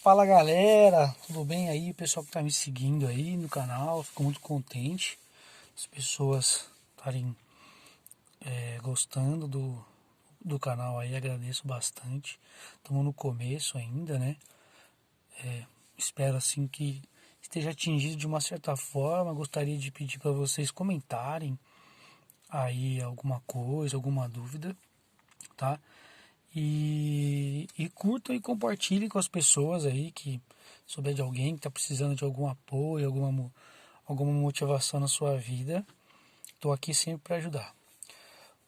Fala galera, tudo bem aí? O pessoal que tá me seguindo aí no canal, fico muito contente. As pessoas estarem gostando do canal aí, agradeço bastante. Estamos no começo ainda, né? Espero assim que esteja atingido de uma certa forma. Gostaria de pedir para vocês comentarem aí alguma coisa, alguma dúvida, tá? E curtam e compartilhem com as pessoas aí que souber de alguém que está precisando de algum apoio, alguma motivação na sua vida. Estou aqui sempre para ajudar.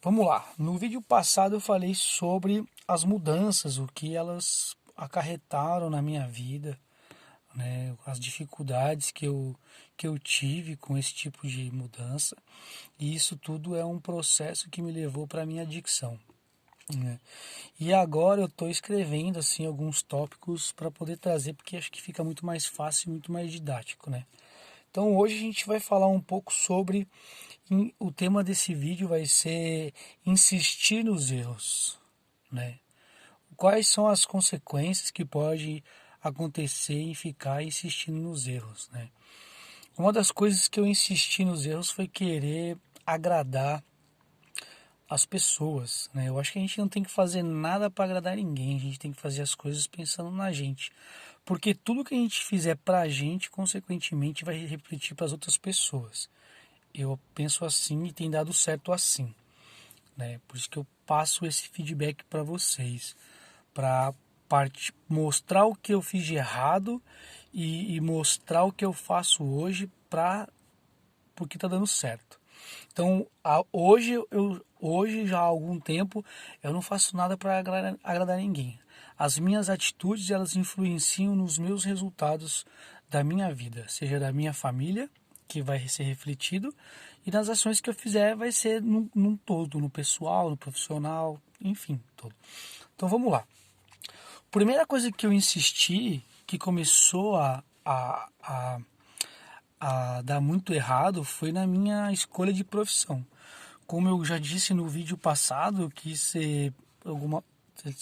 Vamos lá. No vídeo passado eu falei sobre as mudanças, o que elas acarretaram na minha vida, né? As dificuldades que eu tive com esse tipo de mudança. E isso tudo é um processo que me levou para a minha adicção, né? E agora eu estou escrevendo assim alguns tópicos para poder trazer, porque acho que fica muito mais fácil e muito mais didático, né? Então hoje a gente vai falar um pouco sobre, o tema desse vídeo vai ser insistir nos erros, né? Quais são as consequências que pode acontecer em ficar insistindo nos erros, né? Uma das coisas que eu insisti nos erros foi querer agradar as pessoas, né? Eu acho que a gente não tem que fazer nada para agradar ninguém, a gente tem que fazer as coisas pensando na gente. Porque tudo que a gente fizer pra gente, consequentemente, vai refletir para as outras pessoas. Eu penso assim e tem dado certo assim, né? Por isso que eu passo esse feedback para vocês, para mostrar o que eu fiz de errado e mostrar o que eu faço hoje porque tá dando certo. Então, hoje já há algum tempo, eu não faço nada para agradar ninguém. As minhas atitudes, elas influenciam nos meus resultados da minha vida, seja da minha família, que vai ser refletido, e nas ações que eu fizer vai ser num todo, no pessoal, no profissional, enfim, todo. Então vamos lá. Primeira coisa que eu insisti, que começou a dar muito errado, foi na minha escolha de profissão. Como eu já disse no vídeo passado, eu quis ser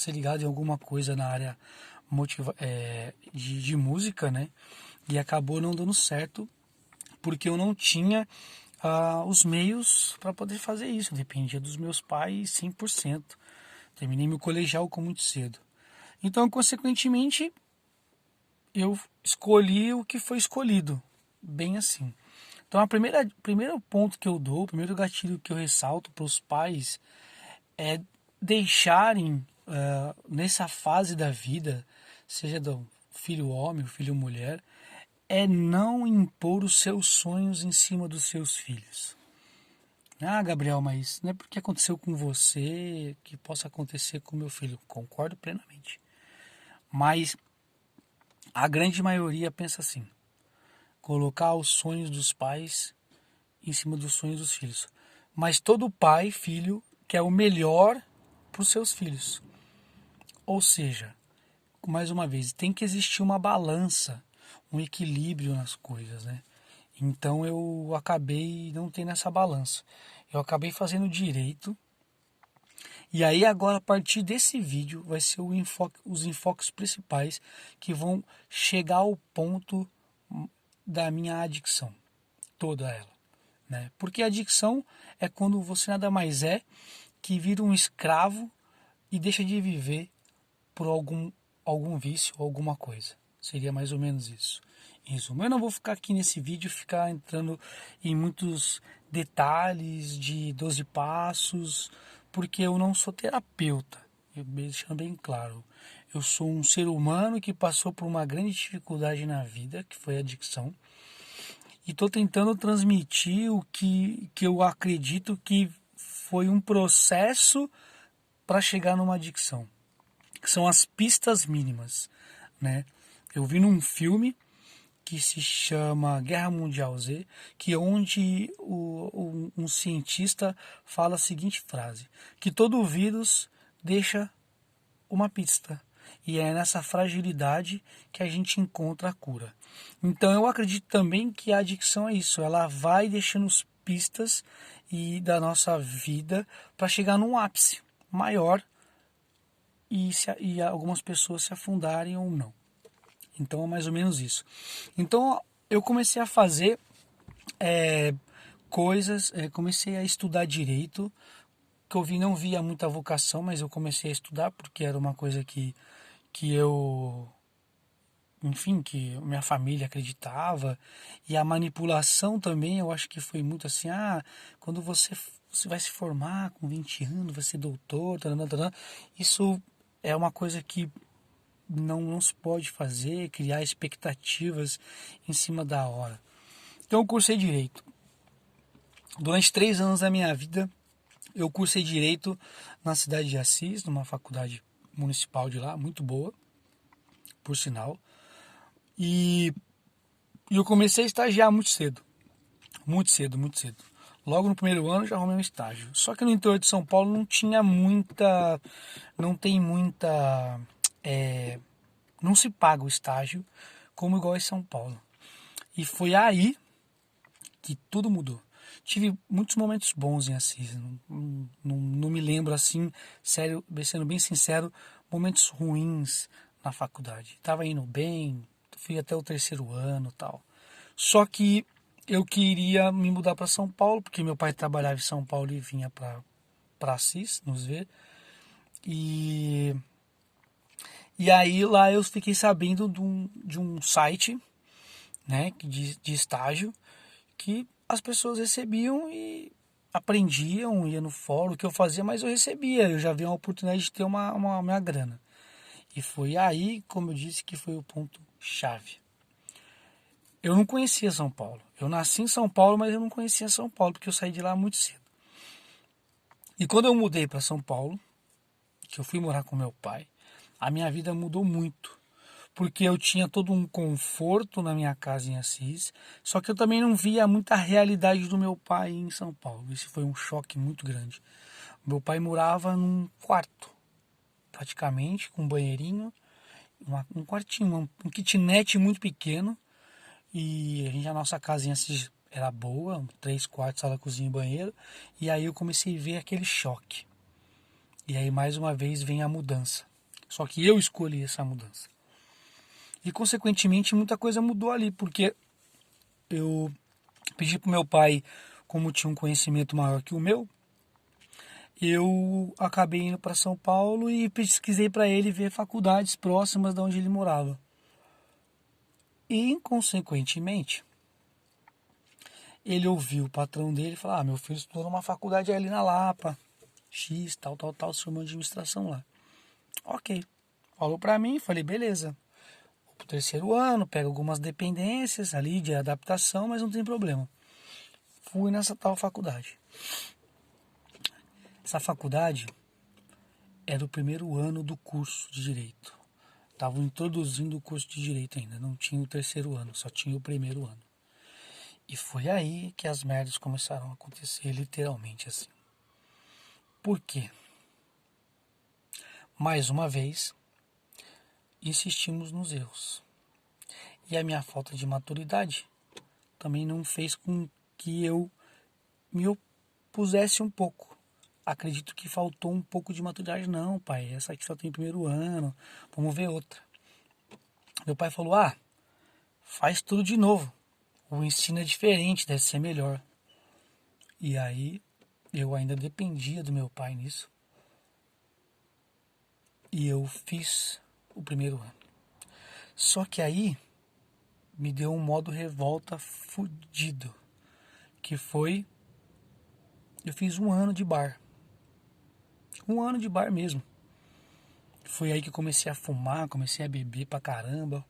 ligado em alguma coisa na área de música, né? E acabou não dando certo, porque eu não tinha os meios para poder fazer isso. Eu dependia dos meus pais 100%. Terminei meu colegial com muito cedo. Então, consequentemente, eu escolhi o que foi escolhido. Bem assim. Então, primeiro ponto que eu dou, o primeiro gatilho que eu ressalto para os pais é deixarem, nessa fase da vida, seja do filho homem ou filho mulher, é não impor os seus sonhos em cima dos seus filhos. Ah, Gabriel, mas não é porque aconteceu com você que possa acontecer com meu filho. Concordo plenamente. Mas a grande maioria pensa assim: colocar os sonhos dos pais em cima dos sonhos dos filhos. Mas todo pai, filho, quer o melhor para os seus filhos. Ou seja, mais uma vez, tem que existir uma balança, um equilíbrio nas coisas, né? Então eu acabei não tendo essa balança. Eu acabei fazendo direito. E aí agora, a partir desse vídeo, vai ser os enfoques principais que vão chegar ao ponto da minha adicção, toda ela, né? Porque a adicção é quando você nada mais é que vira um escravo e deixa de viver por algum vício ou alguma coisa. Seria mais ou menos isso. Em resumo, eu não vou ficar aqui nesse vídeo, ficar entrando em muitos detalhes de 12 passos, porque eu não sou terapeuta, deixando bem claro. Eu sou um ser humano que passou por uma grande dificuldade na vida, que foi a adicção, e estou tentando transmitir o que eu acredito que foi um processo para chegar numa adicção, que são as pistas mínimas, né? Eu vi num filme que se chama Guerra Mundial Z, que é onde um cientista fala a seguinte frase: que todo vírus deixa uma pista. E é nessa fragilidade que a gente encontra a cura. Então eu acredito também que a adicção é isso, ela vai deixando pistas da nossa vida para chegar num ápice maior e algumas pessoas se afundarem ou não. Então é mais ou menos isso. Então eu comecei a fazer coisas, comecei a estudar direito, que eu não via muita vocação, mas eu comecei a estudar porque era uma coisa que eu, enfim, que minha família acreditava. E a manipulação também, eu acho que foi muito assim, quando você vai se formar com 20 anos, vai ser doutor, taranã, taranã. Isso é uma coisa que não se pode fazer, criar expectativas em cima da hora. Então eu cursei Direito. Durante 3 anos da minha vida, eu cursei Direito na cidade de Assis, numa faculdade municipal de lá, muito boa, por sinal. E eu comecei a estagiar muito cedo. Muito cedo, muito cedo. Logo no primeiro ano já arrumei um estágio. Só que no interior de São Paulo não tinha muita... Não tem muita... não se paga o estágio como igual em São Paulo. E foi aí que tudo mudou. Tive muitos momentos bons em Assis. Não me lembro assim, sério, sendo bem sincero, momentos ruins na faculdade. Estava indo bem, fui até o terceiro ano e tal. Só que eu queria me mudar para São Paulo, porque meu pai trabalhava em São Paulo e vinha para Assis nos ver. E aí lá eu fiquei sabendo de um site, né, de estágio, que as pessoas recebiam e aprendiam, ia no fórum, o que eu fazia, mas eu recebia, eu já vi uma oportunidade de ter uma minha grana. E foi aí, como eu disse, que foi o ponto chave. Eu não conhecia São Paulo. Eu nasci em São Paulo, mas eu não conhecia São Paulo, porque eu saí de lá muito cedo. E quando eu mudei para São Paulo, que eu fui morar com meu pai, a minha vida mudou muito. Porque eu tinha todo um conforto na minha casa em Assis, só que eu também não via muita realidade do meu pai em São Paulo. Esse foi um choque muito grande. Meu pai morava num quarto, praticamente, com um banheirinho, um quartinho, um kitnet muito pequeno. E a nossa casa em Assis era boa, 3 quartos, sala, cozinha e banheiro. E aí eu comecei a ver aquele choque. E aí mais uma vez vem a mudança. Só que eu escolhi essa mudança. E consequentemente muita coisa mudou ali, porque eu pedi para o meu pai, como tinha um conhecimento maior que o meu, eu acabei indo para São Paulo e pesquisei para ele ver faculdades próximas de onde ele morava. E, inconsequentemente, ele ouviu o patrão dele falar: meu filho estudou numa faculdade ali na Lapa, X, tal, tal, tal, se formou em administração lá. Ok. Falou para mim, falei: beleza. Vou pro terceiro ano, pego algumas dependências ali de adaptação, mas não tem problema. Fui nessa tal faculdade. Essa faculdade era o primeiro ano do curso de Direito. Estavam introduzindo o curso de Direito ainda, não tinha o terceiro ano, só tinha o primeiro ano. E foi aí que as merdas começaram a acontecer, literalmente assim. Por quê? Mais uma vez, insistimos nos erros. E a minha falta de maturidade também não fez com que eu me opusesse um pouco. Acredito que faltou um pouco de maturidade. Não, pai, essa aqui só tem primeiro ano, vamos ver outra. Meu pai falou: faz tudo de novo. O ensino é diferente, deve ser melhor. E aí eu ainda dependia do meu pai nisso. E eu fiz o primeiro ano. Só que aí me deu um modo revolta fudido. Que foi, eu fiz 1 ano de bar. 1 ano de bar mesmo. Foi aí que eu comecei a fumar, comecei a beber pra caramba.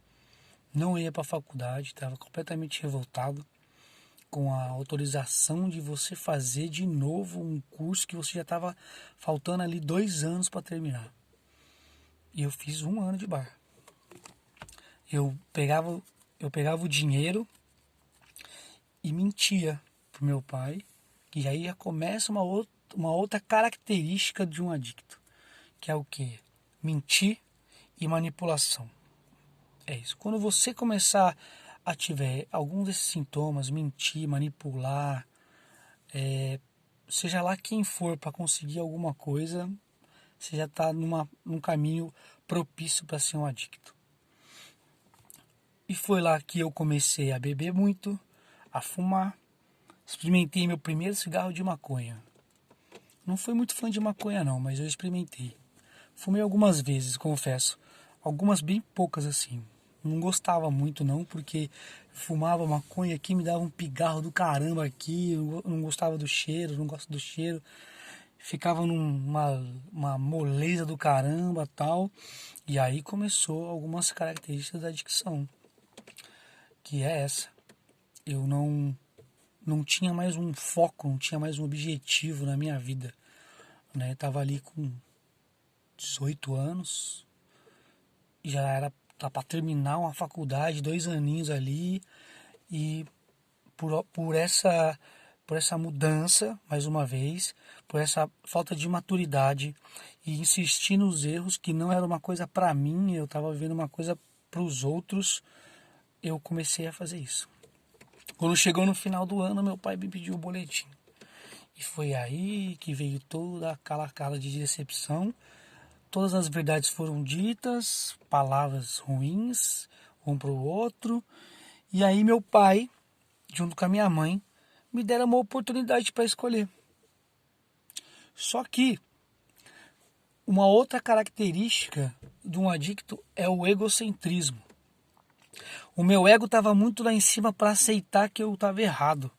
Não ia pra faculdade, estava completamente revoltado com a autorização de você fazer de novo um curso que você já estava faltando ali 2 anos para terminar. E eu fiz 1 ano de bar. Eu pegava o dinheiro e mentia pro meu pai. E aí já começa uma outra característica de um adicto, que é o quê? Mentir e manipulação. É isso. Quando você começar a tiver algum desses sintomas, mentir, manipular, seja lá quem for para conseguir alguma coisa, você já está num caminho propício para ser um adicto. E foi lá que eu comecei a beber muito, a fumar. Experimentei meu primeiro cigarro de maconha. Não fui muito fã de maconha não, mas eu experimentei. Fumei algumas vezes, confesso. Algumas bem poucas assim. Não gostava muito não, porque fumava maconha aqui, me dava um pigarro do caramba aqui. Eu não gostava do cheiro, não gosto do cheiro. Ficava numa uma moleza do caramba tal. E aí começou algumas características da adicção. Que é essa. Eu não tinha mais um foco, não tinha mais um objetivo na minha vida, né? Tava ali com 18 anos, já era para terminar uma faculdade, 2 aninhos ali, e por essa mudança, mais uma vez, por essa falta de maturidade e insistir nos erros que não era uma coisa para mim, eu estava vivendo uma coisa para os outros, eu comecei a fazer isso. Quando chegou no final do ano, meu pai me pediu o boletim. E foi aí que veio toda aquela cara de decepção. Todas as verdades foram ditas, palavras ruins, um para o outro. E aí meu pai, junto com a minha mãe, me deram uma oportunidade para escolher. Só que uma outra característica de um adicto é o egocentrismo. O meu ego estava muito lá em cima para aceitar que eu estava errado.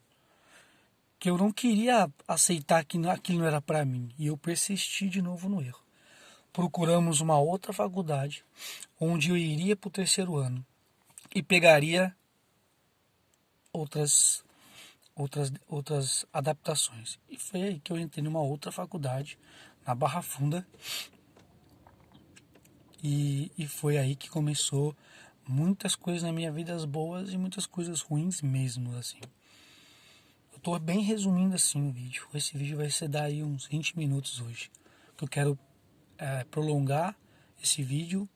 Que eu não queria aceitar que aquilo não era para mim. E eu persisti de novo no erro. Procuramos uma outra faculdade, onde eu iria para o 3º ano. E pegaria outras adaptações. E foi aí que eu entrei numa outra faculdade, na Barra Funda. E foi aí que começou muitas coisas na minha vida, as boas e muitas coisas ruins mesmo, assim. Eu tô bem resumindo assim o vídeo. Esse vídeo vai ser daí uns 20 minutos hoje. Eu quero prolongar esse vídeo,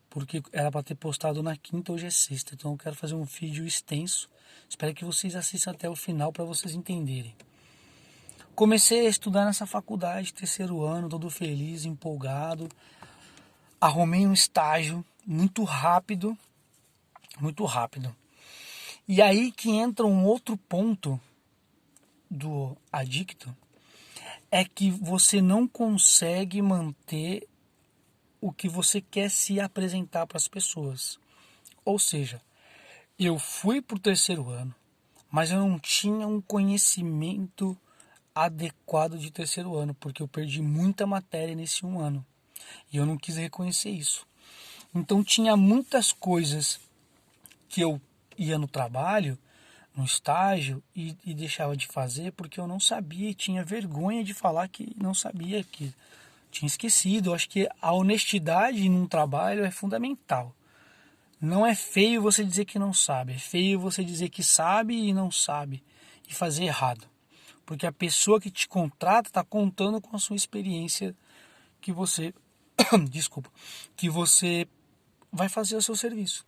porque era para ter postado na quinta, hoje é sexta. Então eu quero fazer um vídeo extenso. Espero que vocês assistam até o final para vocês entenderem. Comecei a estudar nessa faculdade, 3º ano, todo feliz, empolgado. Arrumei um estágio muito rápido, muito rápido. E aí que entra um outro ponto do adicto, é que você não consegue manter o que você quer se apresentar para as pessoas. Ou seja, eu fui para o 3º ano, mas eu não tinha um conhecimento adequado de 3º ano, porque eu perdi muita matéria nesse 1 ano. E eu não quis reconhecer isso. Então tinha muitas coisas que eu ia no trabalho, no estágio, e deixava de fazer porque eu não sabia e tinha vergonha de falar que não sabia, que tinha esquecido. Eu acho que a honestidade num trabalho é fundamental. Não é feio você dizer que não sabe, é feio você dizer que sabe e não sabe e fazer errado. Porque a pessoa que te contrata está contando com a sua experiência que você, desculpa, que você vai fazer o seu serviço.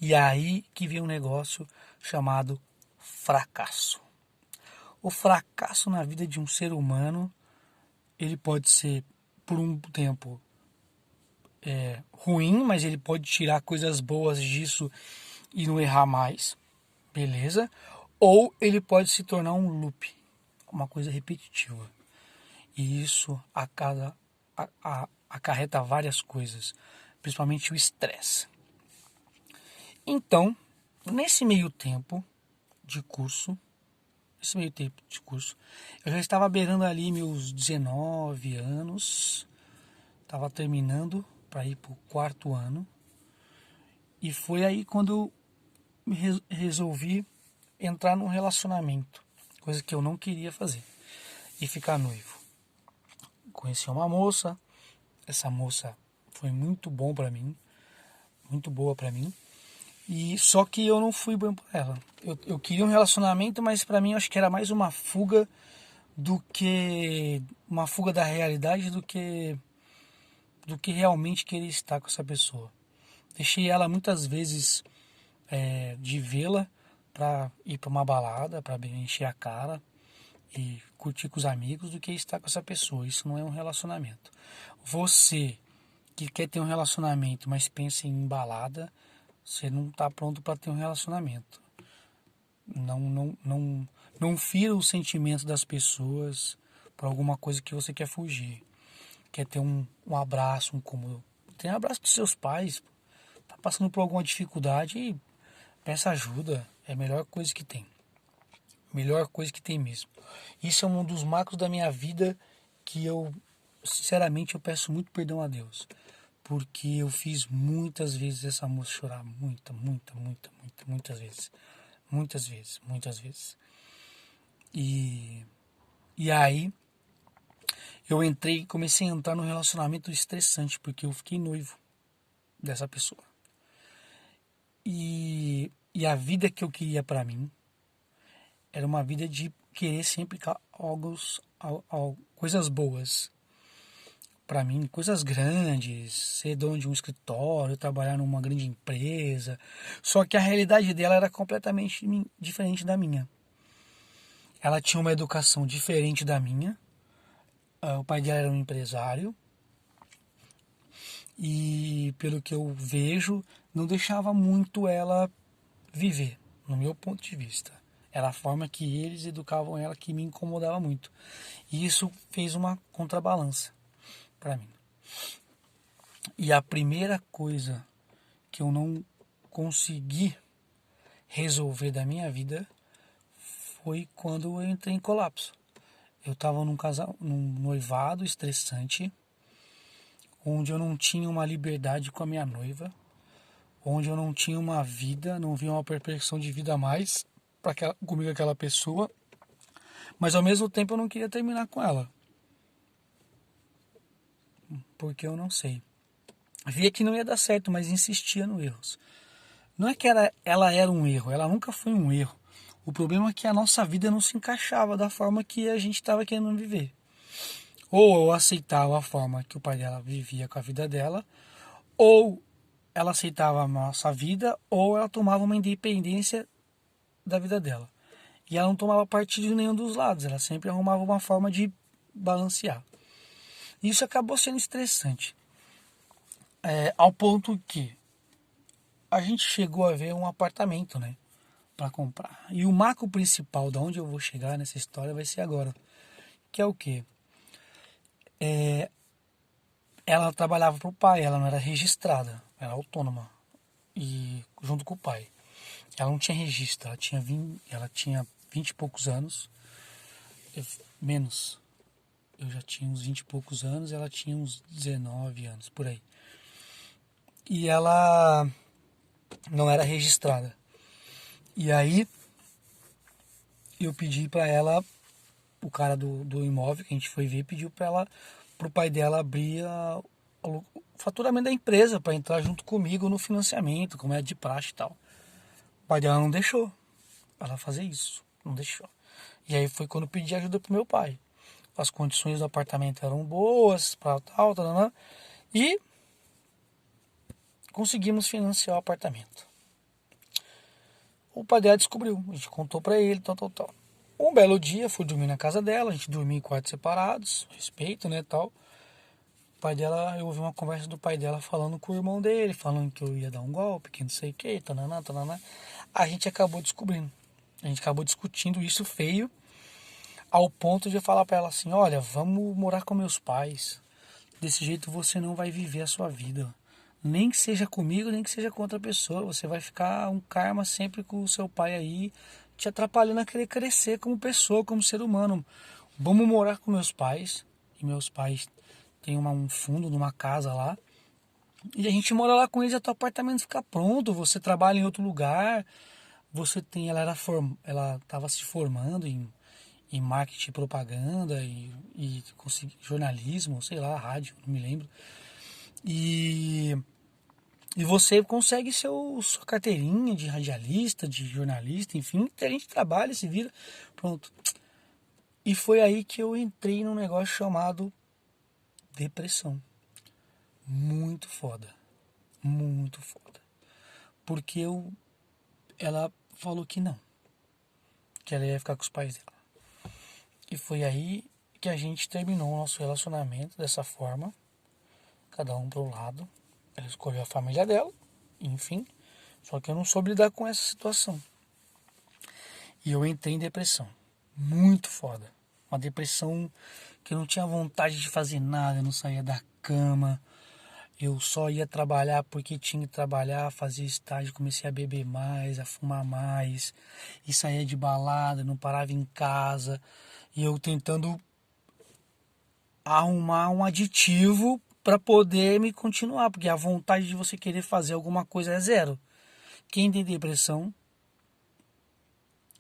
E é aí que vem um negócio chamado fracasso. O fracasso na vida de um ser humano, ele pode ser por um tempo ruim, mas ele pode tirar coisas boas disso e não errar mais, beleza? Ou ele pode se tornar um loop, uma coisa repetitiva. E isso acarreta várias coisas, principalmente o estresse. Então, nesse meio tempo de curso, eu já estava beirando ali meus 19 anos, estava terminando para ir para o 4º ano, e foi aí quando eu resolvi entrar num relacionamento, coisa que eu não queria fazer, e ficar noivo. Conheci uma moça, essa moça foi muito boa para mim, e só que eu não fui bom para ela. Eu queria um relacionamento, mas para mim eu acho que era mais uma fuga da realidade do que realmente querer estar com essa pessoa. Deixei ela muitas vezes de vê-la para ir para uma balada, para encher a cara e curtir com os amigos, do que estar com essa pessoa. Isso não é um relacionamento. Você que quer ter um relacionamento, mas pensa em balada, Você não está pronto para ter um relacionamento. Não fira os sentimentos das pessoas por alguma coisa que você quer fugir. Quer ter um abraço, um cômodo. Tem abraço dos seus pais. Tá passando por alguma dificuldade e peça ajuda. É a melhor coisa que tem. Melhor coisa que tem mesmo. Isso é um dos marcos da minha vida que eu, sinceramente, eu peço muito perdão a Deus. Porque eu fiz muitas vezes essa moça chorar. Muitas vezes. Muitas vezes. E aí eu entrei, comecei a entrar num relacionamento estressante, porque eu fiquei noivo dessa pessoa. E a vida que eu queria pra mim era uma vida de querer sempre coisas boas pra mim, coisas grandes, ser dono de um escritório, trabalhar numa grande empresa. Só que a realidade dela era completamente diferente da minha. Ela tinha uma educação diferente da minha. O pai dela era um empresário e, pelo que eu vejo, não deixava muito ela viver, no meu ponto de vista. Era a forma que eles educavam ela que me incomodava muito. E isso fez uma contrabalança para mim. E a primeira coisa que eu não consegui resolver da minha vida foi quando eu entrei em colapso. Eu estava num noivado estressante, onde eu não tinha uma liberdade com a minha noiva, onde eu não tinha uma vida, não via uma perspectiva de vida a mais comigo aquela pessoa, mas ao mesmo tempo eu não queria terminar com ela, porque eu não sei. Via que não ia dar certo, mas insistia no erros. Não é que ela era um erro, ela nunca foi um erro. O problema é que a nossa vida não se encaixava da forma que a gente estava querendo viver. Ou eu aceitava a forma que o pai dela vivia com a vida dela, ou ela aceitava a nossa vida, ou ela tomava uma independência da vida dela. E ela não tomava partido de nenhum dos lados, ela sempre arrumava uma forma de balancear. Isso acabou sendo estressante, ao ponto que a gente chegou a ver um apartamento, né, para comprar. E o marco principal de onde eu vou chegar nessa história vai ser agora, que é o quê? Ela trabalhava para o pai, ela não era registrada, era autônoma, e junto com o pai. Ela não tinha registro, ela tinha 20 e poucos anos, menos. Eu já tinha uns 20 e poucos anos, ela tinha uns 19 anos, por aí. E ela não era registrada. E aí eu pedi para ela, o cara do imóvel que a gente foi ver, pediu para ela, pro pai dela abrir o faturamento da empresa para entrar junto comigo no financiamento, como é de praxe e tal. O pai dela não deixou ela fazer isso, não deixou. E aí foi quando eu pedi ajuda pro meu pai. As condições do apartamento eram boas, para tal, e conseguimos financiar o apartamento. O pai dela descobriu, a gente contou para ele, tal. Um belo dia, fui dormir na casa dela, a gente dormia em quartos separados, respeito, né, tal. O pai dela, eu ouvi uma conversa do pai dela falando com o irmão dele, falando que eu ia dar um golpe, que não sei o que, tananá. A gente acabou descobrindo, a gente acabou discutindo isso feio, ao ponto de eu falar para ela assim, olha, vamos morar com meus pais, desse jeito você não vai viver a sua vida. Nem que seja comigo, nem que seja com outra pessoa. Você vai ficar um karma sempre com o seu pai aí, te atrapalhando a querer crescer como pessoa, como ser humano. Vamos morar com meus pais. E meus pais têm um fundo numa casa lá. E a gente mora lá com eles até o apartamento ficar pronto. Você trabalha em outro lugar. Ela estava se formando em marketing e propaganda e jornalismo, sei lá, rádio, não me lembro. E você consegue sua carteirinha de radialista, de jornalista, enfim, a gente trabalha, se vira, pronto. E foi aí que eu entrei num negócio chamado depressão. Muito foda. Muito foda. Porque ela falou que não. Que ela ia ficar com os pais dela. E foi aí que a gente terminou o nosso relacionamento dessa forma. Cada um pro lado. Ela escolheu a família dela. Enfim. Só que eu não soube lidar com essa situação. E eu entrei em depressão. Muito foda. Uma depressão que eu não tinha vontade de fazer nada, eu não saía da cama. Eu só ia trabalhar porque tinha que trabalhar, fazia estágio, comecei a beber mais, a fumar mais. E saía de balada, não parava em casa. E eu tentando arrumar um aditivo para poder me continuar, porque a vontade de você querer fazer alguma coisa é zero. Quem tem depressão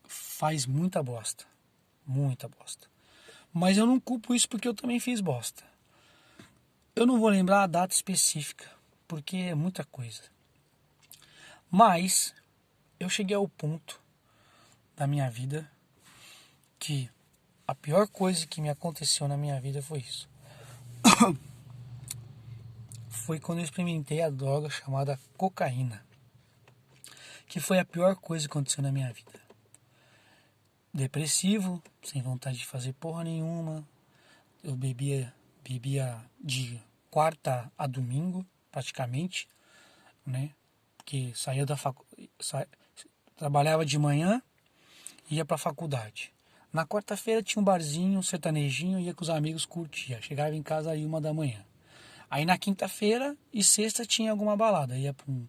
faz muita bosta, muita bosta. Mas eu não culpo isso porque eu também fiz bosta. Eu não vou lembrar a data específica, porque é muita coisa. Mas eu cheguei ao ponto da minha vida que a pior coisa que me aconteceu na minha vida foi isso. Foi quando eu experimentei a droga chamada cocaína, que foi a pior coisa que aconteceu na minha vida. Depressivo, sem vontade de fazer porra nenhuma. Eu bebia de quarta a domingo, praticamente, né? Porque saía da trabalhava de manhã, ia pra faculdade. Na quarta-feira tinha um barzinho, um sertanejinho, ia com os amigos, curtia. Chegava em casa aí 1 da manhã. Aí na quinta-feira e sexta tinha alguma balada. Ia pra um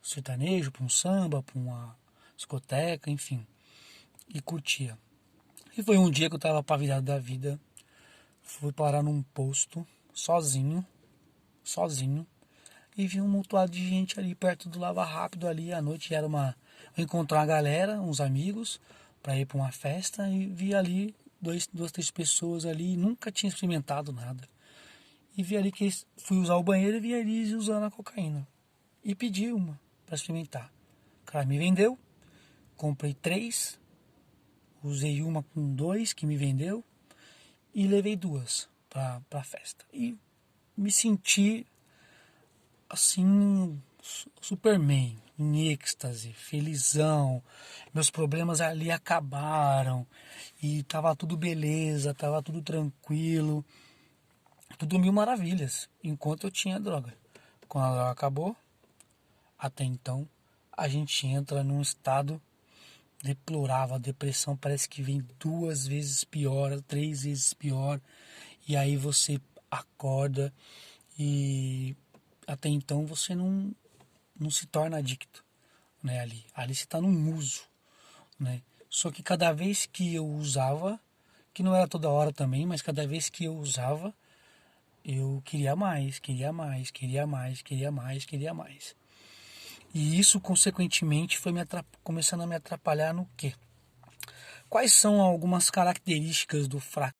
sertanejo, pra um samba, pra uma discoteca, enfim. E curtia. E foi um dia que eu tava pra virada da vida. Fui parar num posto, sozinho. E vi um montoado de gente ali perto do Lava Rápido ali. À noite era eu encontrar uma galera, uns amigos, pra ir pra uma festa. E vi ali duas, três pessoas ali. Nunca tinha experimentado nada. E vi ali que fui usar o banheiro e vi eles usando a cocaína. E pedi uma para experimentar. O cara me vendeu, comprei 3, usei uma com 2 que me vendeu e levei 2 para a festa. E me senti assim, Superman, em êxtase, felizão. Meus problemas ali acabaram e tava tudo beleza, tava tudo tranquilo. Tudo mil maravilhas, enquanto eu tinha droga. Quando a droga acabou, até então, a gente entra num estado deplorável. A depressão parece que vem 2 vezes pior, 3 vezes pior. E aí você acorda e até então você não se torna adicto, né, ali você está num uso, né? Só que cada vez que eu usava, que não era toda hora também, mas cada vez que eu usava, eu queria mais, queria mais, queria mais, queria mais, queria mais. E isso, consequentemente, foi começando a me atrapalhar no quê? Quais são algumas características do fracasso?